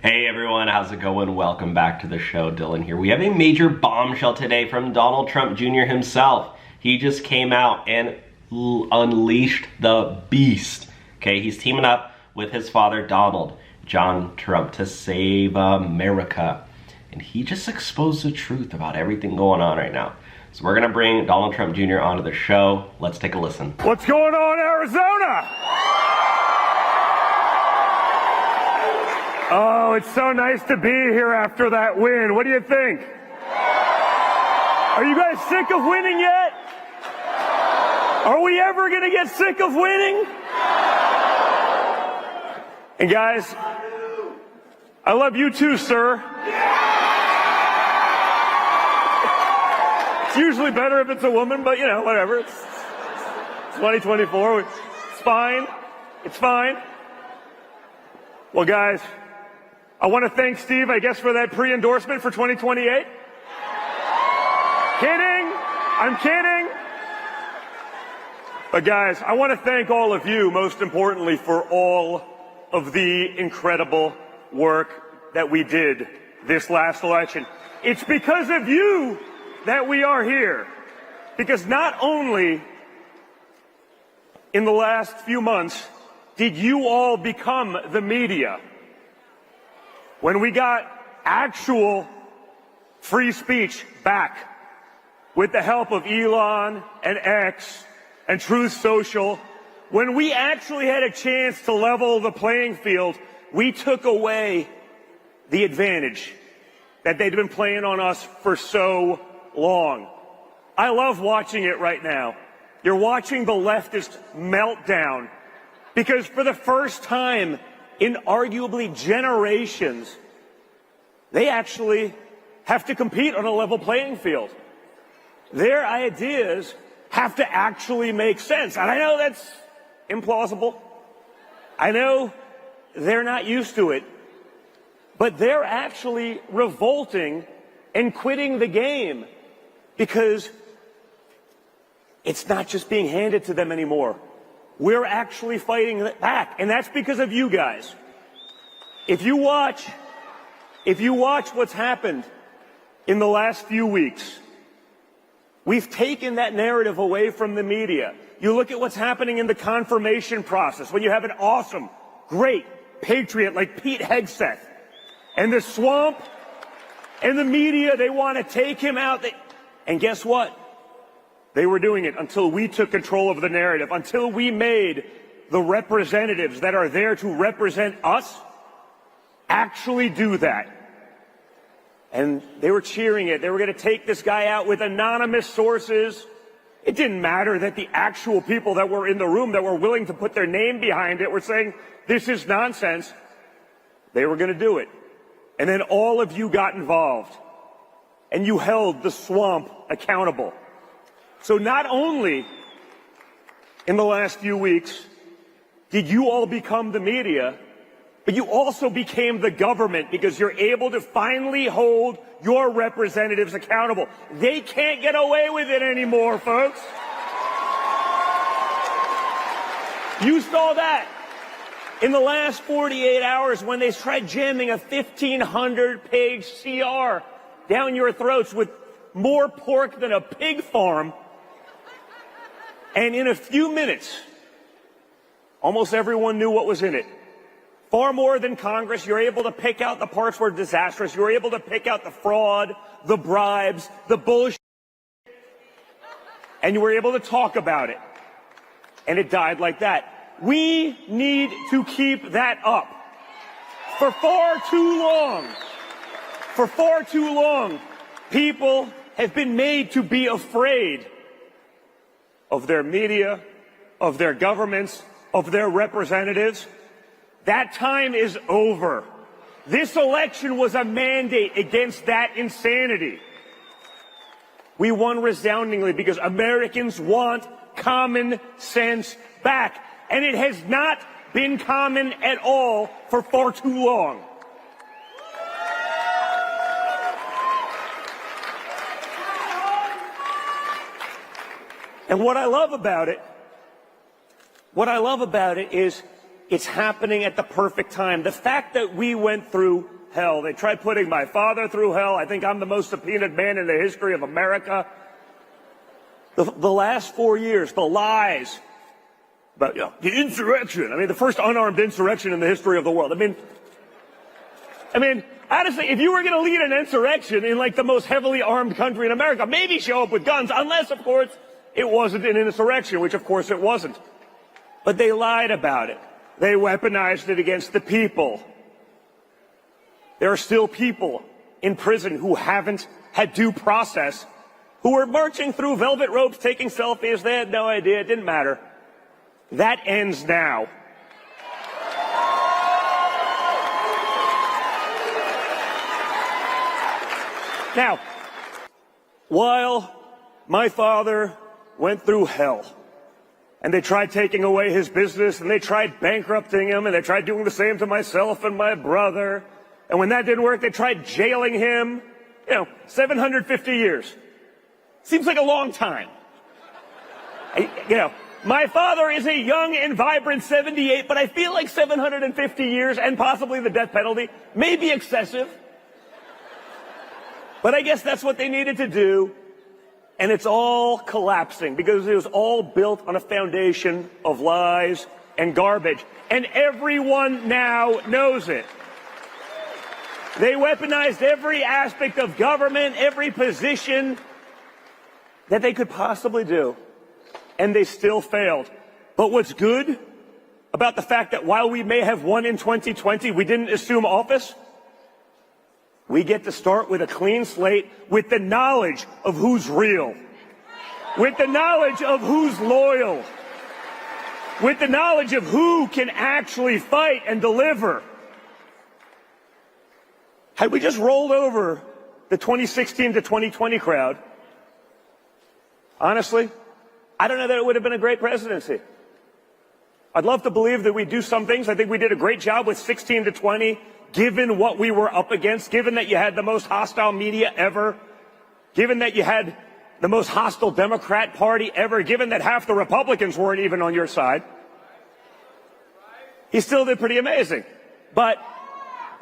Hey everyone, how's it going? Welcome back to the show. Dylan here. We have a major bombshell today from Donald Trump Jr. himself. He just came out and unleashed the beast. Okay, he's teaming up with his father, John Trump, to save America. And he just exposed the truth about everything going on right now. So we're gonna bring Donald Trump Jr. onto the show. Let's take a listen. What's going on, Arizona? Oh, it's so nice to be here after that win. What do you think? Are you guys sick of winning yet? Are we ever going to get sick of winning? And guys, I love you too, sir. It's usually better if it's a woman, but you know, whatever. It's 2024. It's fine. It's fine. Well, guys, I want to thank Steve, I guess, for that pre-endorsement for 2028. Kidding. I'm kidding. But guys, I want to thank all of you, most importantly, for all of the incredible work that we did this last election. It's because of you that we are here. Because not only in the last few months did you all become the media, when we got actual free speech back with the help of Elon and X and Truth Social, when we actually had a chance to level the playing field, we took away the advantage that they'd been playing on us for so long. I love watching it right now. You're watching the leftist meltdown because for the first time in arguably generations, they actually have to compete on a level playing field. Their ideas have to actually make sense. And I know that's implausible. I know they're not used to it. But they're actually revolting and quitting the game because it's not just being handed to them anymore. We're actually fighting it back, and that's because of you guys. If you watch what's happened in the last few weeks, we've taken that narrative away from the media. You look at what's happening in the confirmation process when you have an awesome, great patriot like Pete Hegseth, and the swamp and the media, they want to take him out. And guess what? They were doing it until we took control of the narrative, until we made the representatives that are there to represent us actually do that. And they were cheering it. They were going to take this guy out with anonymous sources. It didn't matter that the actual people that were in the room that were willing to put their name behind it were saying, this is nonsense. They were going to do it. And then all of you got involved. And you held the swamp accountable. So not only in the last few weeks did you all become the media, but you also became the government because you're able to finally hold your representatives accountable. They can't get away with it anymore, folks. You saw that in the last 48 hours when they tried jamming a 1,500-page CR down your throats with more pork than a pig farm. And in a few minutes, almost everyone knew what was in it. Far more than Congress, you're able to pick out the parts were disastrous. You're able to pick out the fraud, the bribes, the bullshit. And you were able to talk about it. And it died like that. We need to keep that up. For far too long, people have been made to be afraid of their media, of their governments, of their representatives. That time is over. This election was a mandate against that insanity. We won resoundingly because Americans want common sense back. And it has not been common at all for far too long. And what I love about it is it's happening at the perfect time. The fact that we went through hell, they tried putting my father through hell. I think I'm the most subpoenaed man in the history of America. The last 4 years, the lies about the insurrection. I mean, the first unarmed insurrection in the history of the world. I mean, honestly, if you were going to lead an insurrection in like the most heavily armed country in America, maybe show up with guns, unless, of course, it wasn't an insurrection, which, of course, it wasn't. But they lied about it. They weaponized it against the people. There are still people in prison who haven't had due process, who were marching through velvet ropes, taking selfies. They had no idea. It didn't matter. That ends now. Now, while my father went through hell, and they tried taking away his business, and they tried bankrupting him, and they tried doing the same to myself and my brother, and when that didn't work, they tried jailing him, 750 years. Seems like a long time. My father is a young and vibrant 78, but I feel like 750 years and possibly the death penalty may be excessive. But I guess that's what they needed to do, and it's all collapsing because it was all built on a foundation of lies and garbage, and everyone now knows it. They weaponized every aspect of government, every position that they could possibly do, and they still failed. But what's good about the fact that while we may have won in 2020, we didn't assume office? We get to start with a clean slate, with the knowledge of who's real, with the knowledge of who's loyal, with the knowledge of who can actually fight and deliver. Had we just rolled over the 2016 to 2020 crowd, honestly, I don't know that it would have been a great presidency. I'd love to believe that we do some things. I think we did a great job with 16 to 20. Given what we were up against, given that you had the most hostile media ever, given that you had the most hostile Democrat Party ever, given that half the Republicans weren't even on your side, he still did pretty amazing. But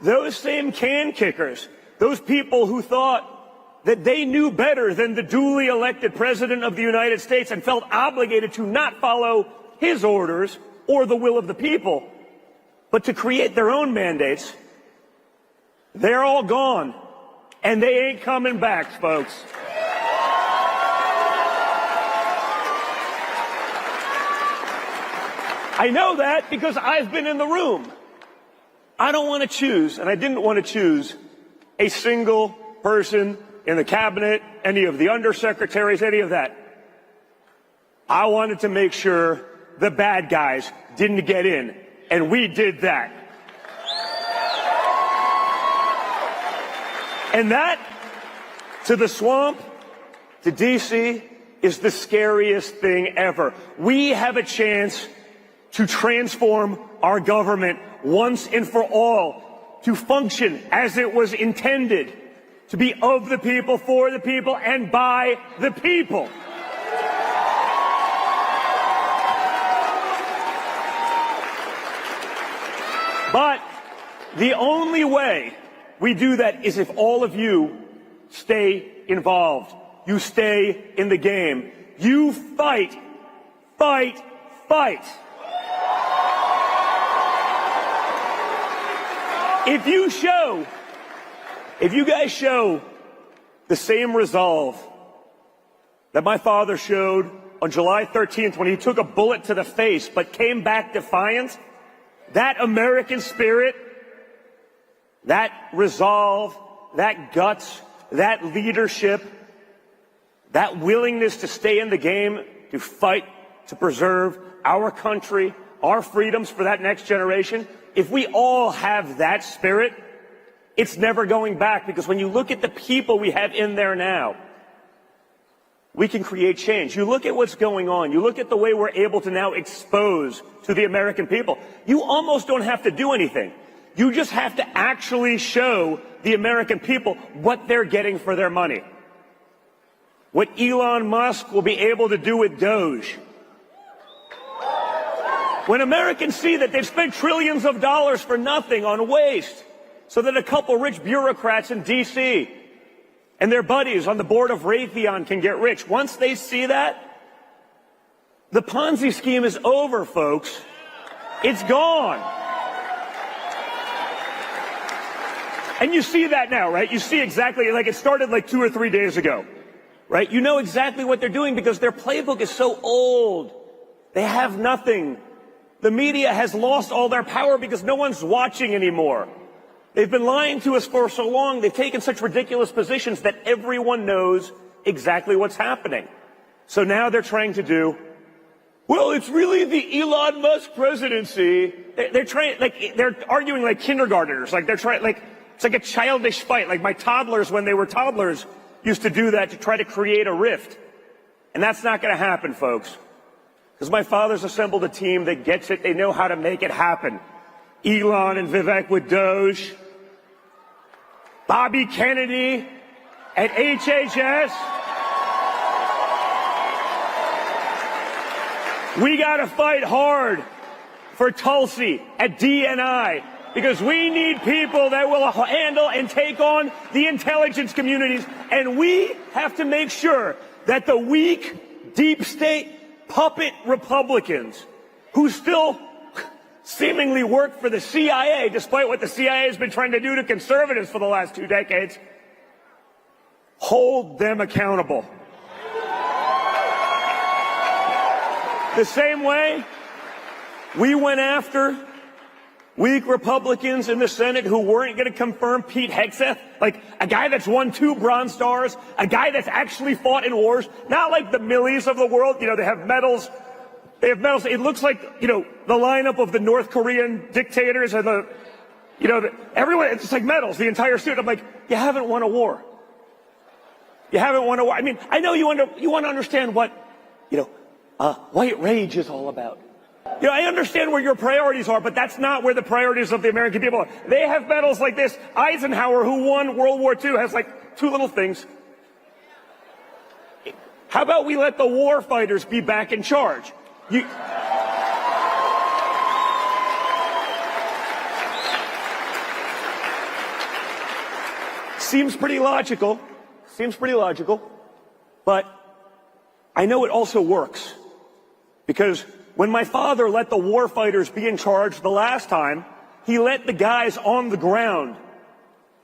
those same can kickers, those people who thought that they knew better than the duly elected President of the United States and felt obligated to not follow his orders or the will of the people, but to create their own mandates, they're all gone, and they ain't coming back, folks. I know that because I've been in the room. I don't want to choose, and I didn't want to choose, a single person in the cabinet, any of the undersecretaries, any of that. I wanted to make sure the bad guys didn't get in, and we did that. And that, to the swamp, to D.C., is the scariest thing ever. We have a chance to transform our government once and for all, to function as it was intended, to be of the people, for the people, and by the people. But the only way we do that is if all of you stay involved. You stay in the game. You fight, fight, fight. If you guys show the same resolve that my father showed on July 13th when he took a bullet to the face but came back defiant, that American spirit, that resolve, that guts, that leadership, that willingness to stay in the game, to fight, to preserve our country, our freedoms for that next generation, if we all have that spirit, it's never going back, because when you look at the people we have in there now, we can create change. You look at what's going on. You look at the way we're able to now expose to the American people. You almost don't have to do anything. You just have to actually show the American people what they're getting for their money. What Elon Musk will be able to do with Doge. When Americans see that they've spent trillions of dollars for nothing on waste, so that a couple rich bureaucrats in D.C. and their buddies on the board of Raytheon can get rich, once they see that, the Ponzi scheme is over, folks. It's gone. And you see that now, right? You see exactly, like it started like 2 or 3 days ago, right? You know exactly what they're doing because their playbook is so old. They have nothing. The media has lost all their power because no one's watching anymore. They've been lying to us for so long. They've taken such ridiculous positions that everyone knows exactly what's happening. So now they're trying to do, well, it's really the Elon Musk presidency. They're arguing like kindergartners. Like they're trying, like, it's like a childish fight. Like my toddlers, when they were toddlers, used to do that to try to create a rift. And that's not going to happen, folks. Because my father's assembled a team that gets it. They know how to make it happen. Elon and Vivek with Doge. Bobby Kennedy at HHS. We got to fight hard for Tulsi at DNI because we need people that will handle and take on the intelligence communities. And we have to make sure that the weak, deep state, puppet Republicans who still seemingly work for the CIA, despite what the CIA has been trying to do to conservatives for the last 2 decades, hold them accountable. The same way we went after weak Republicans in the Senate who weren't going to confirm Pete Hegseth, like a guy that's won 2 Bronze Stars, a guy that's actually fought in wars, not like the Millies of the world. You know, they have medals. They have medals. It looks like, you know, the lineup of the North Korean dictators and the, you know, everyone, it's just like medals, the entire suit. I'm like, you haven't won a war. You haven't won a war. I mean, I know you want to understand what, you know, white rage is all about. You know, I understand where your priorities are, but that's not where the priorities of the American people are. They have medals like this. Eisenhower, who won World War II, has like 2 little things. How about we let the war fighters be back in charge? Seems pretty logical. But I know it also works. Because when my father let the war fighters be in charge the last time, he let the guys on the ground,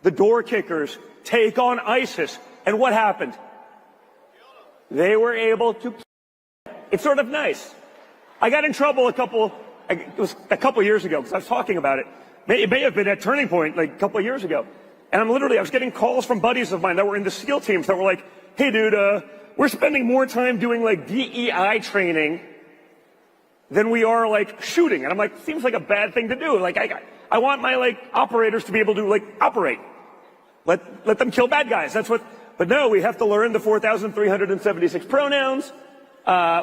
the door kickers, take on ISIS. And what happened? They were able to. It's sort of nice. I got in trouble it was a couple years ago because I was talking about it. It may have been at Turning Point like a couple of years ago. And I was getting calls from buddies of mine that were in the SEAL teams that were like, hey dude, we're spending more time doing like DEI training than we are like shooting. And I'm like, seems like a bad thing to do. Like I want my like operators to be able to like operate. Let them kill bad guys. That's what, but no, we have to learn the 4,376 pronouns.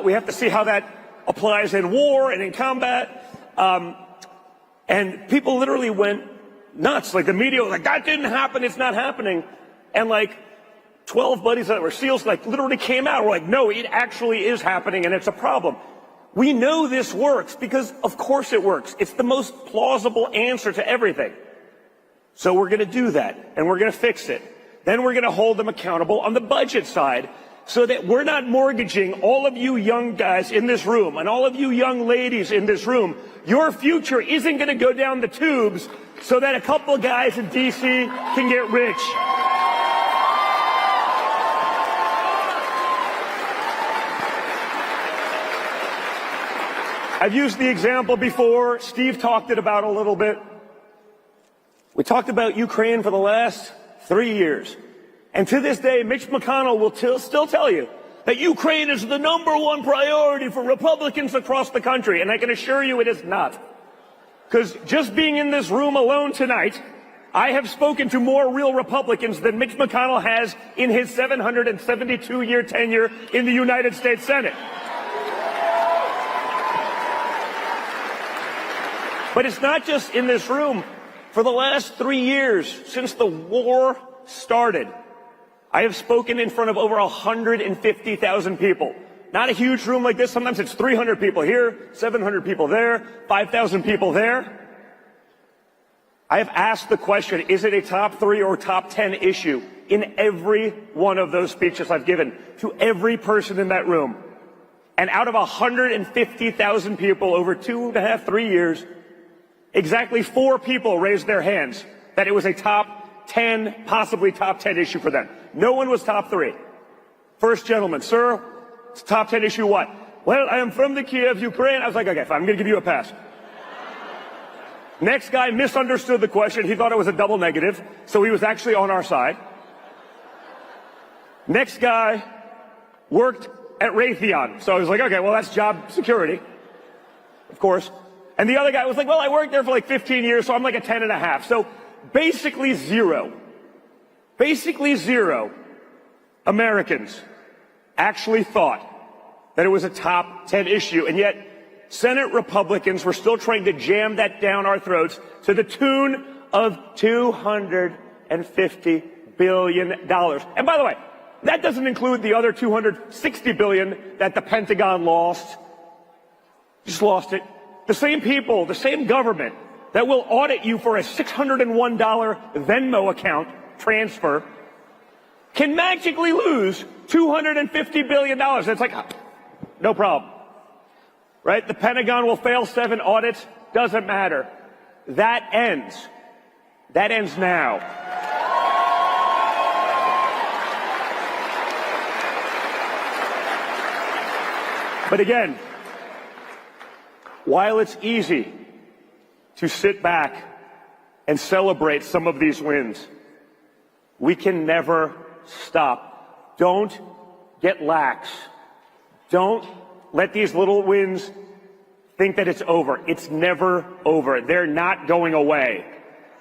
We have to see how that applies in war and in combat. And people literally went nuts. Like the media was like, that didn't happen. It's not happening. And like 12 buddies that were SEALs like literally came out. We're like, no, it actually is happening and it's a problem. We know this works because of course it works. It's the most plausible answer to everything. So we're going to do that and we're going to fix it. Then we're going to hold them accountable on the budget side so that we're not mortgaging all of you young guys in this room and all of you young ladies in this room. Your future isn't going to go down the tubes so that a couple of guys in D.C. can get rich. I've used the example before. Steve talked it about a little bit. We talked about Ukraine for the last 3 years. And to this day, Mitch McConnell will still tell you that Ukraine is the #1 priority for Republicans across the country. And I can assure you it is not. Because just being in this room alone tonight, I have spoken to more real Republicans than Mitch McConnell has in his 772-year tenure in the United States Senate. But it's not just in this room. For the last 3 years, since the war started, I have spoken in front of over 150,000 people not a huge room like this. Sometimes it's 300 people here, 700 people there, 5,000 people there. I have asked the question, is it a top 3 or top 10 issue in every one of those speeches I've given to every person in that room. And out of 150,000 people over 2.5, 3 years, exactly 4 people raised their hands that it was a top 10, possibly top 10 issue for them. No one was top 3. First gentleman, sir, it's top 10 issue what? Well, I am from the Kiev, Ukraine. I was like, okay, fine, I'm going to give you a pass. Next guy misunderstood the question. He thought it was a double negative, so he was actually on our side. Next guy worked at Raytheon. So I was like, okay, well, that's job security, of course. And the other guy was like, well, I worked there for like 15 years, so I'm like a 10.5. So basically zero Americans actually thought that it was a top 10 issue. And yet Senate Republicans were still trying to jam that down our throats to the tune of $250 billion. And by the way, that doesn't include the other $260 billion that the Pentagon lost. Just lost it. The same people, the same government that will audit you for a $601 Venmo account transfer can magically lose $250 billion. It's like, no problem. Right? The Pentagon will fail 7 audits. Doesn't matter. That ends. That ends now. But again, while it's easy to sit back and celebrate some of these wins, we can never stop. Don't get lax. Don't let these little wins think that it's over. It's never over. They're not going away.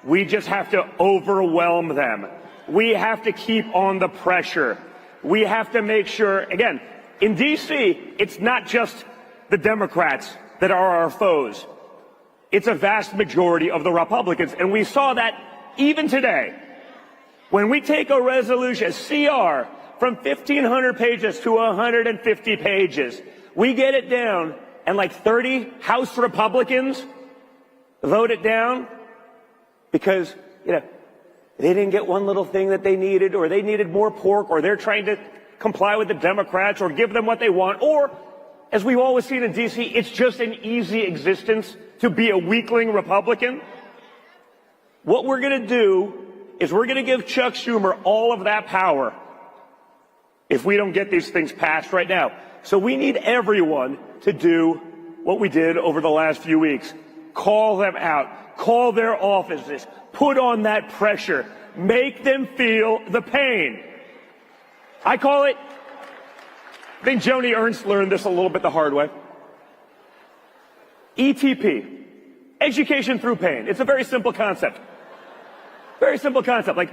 We just have to overwhelm them. We have to keep on the pressure. We have to make sure, again, in D.C., it's not just the Democrats that are our foes. It's a vast majority of the Republicans. And we saw that even today. When we take a resolution, a CR, from 1,500 pages to 150 pages, we get it down, and like 30 House Republicans vote it down because, they didn't get one little thing that they needed, or they needed more pork, or they're trying to comply with the Democrats or give them what they want, or, as we've always seen in D.C., it's just an easy existence to be a weakling Republican. What we're going to do is we're going to give Chuck Schumer all of that power if we don't get these things passed right now. So we need everyone to do what we did over the last few weeks. Call them out. Call their offices. Put on that pressure. Make them feel the pain. I think Joni Ernst learned this a little bit the hard way. ETP, education through pain. It's a very simple concept. Very simple concept. Like,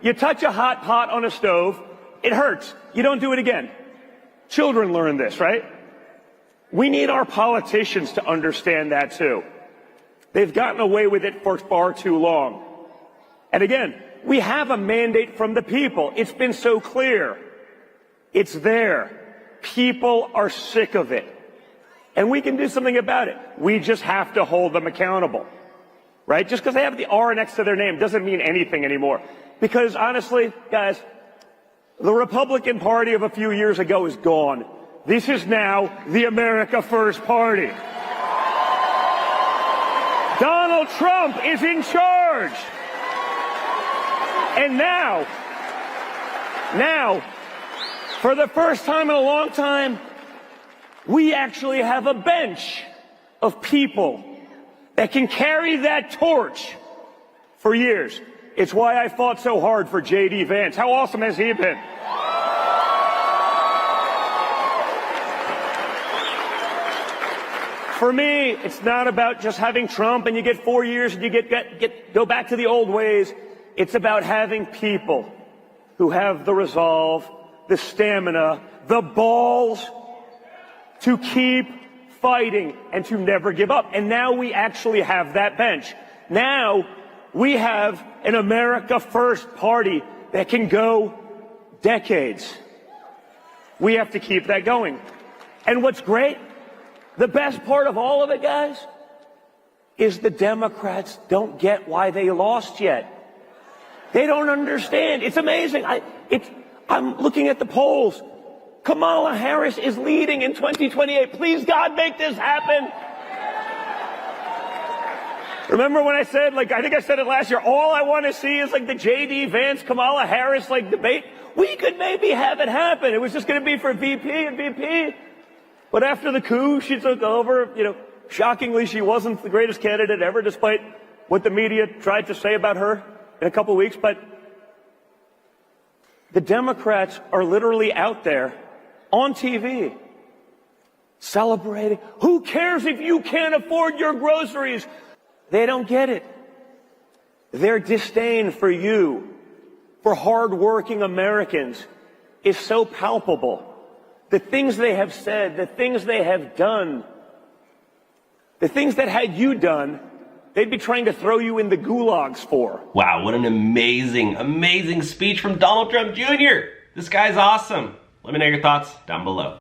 you touch a hot pot on a stove, it hurts. You don't do it again. Children learn this, right? We need our politicians to understand that too. They've gotten away with it for far too long. And again, we have a mandate from the people. It's been so clear. It's there. People are sick of it. And we can do something about it. We just have to hold them accountable. Right? Just because they have the R next to their name doesn't mean anything anymore. Because honestly, guys, the Republican Party of a few years ago is gone. This is now the America First Party. Donald Trump is in charge. And now, for the first time in a long time, we actually have a bench of people that can carry that torch for years. It's why I fought so hard for J.D. Vance. How awesome has he been? For me, it's not about just having Trump and you get 4 years and you go back to the old ways. It's about having people who have the resolve, the stamina, the balls to keep fighting and to never give up. And now we actually have that bench. Now we have an America First Party that can go decades. We have to keep that going. And what's great, the best part of all of it, guys, is the Democrats don't get why they lost yet. They don't understand. It's amazing. I'm looking at the polls. Kamala Harris is leading in 2028. Please, God, make this happen. Remember when I said, I think I said it last year, all I want to see is the J.D. Vance, Kamala Harris, debate. We could maybe have it happen. It was just going to be for VP and VP. But after the coup, she took over. Shockingly, she wasn't the greatest candidate ever, despite what the media tried to say about her in a couple of weeks. But the Democrats are literally out there on TV celebrating. Who cares if you can't afford your groceries? They don't get it. Their disdain for you, for hardworking Americans, is so palpable. The things they have said, the things they have done, the things that had you done, they'd be trying to throw you in the gulags for. Wow, what an amazing, amazing speech from Donald Trump Jr. This guy's awesome. Let me know your thoughts down below.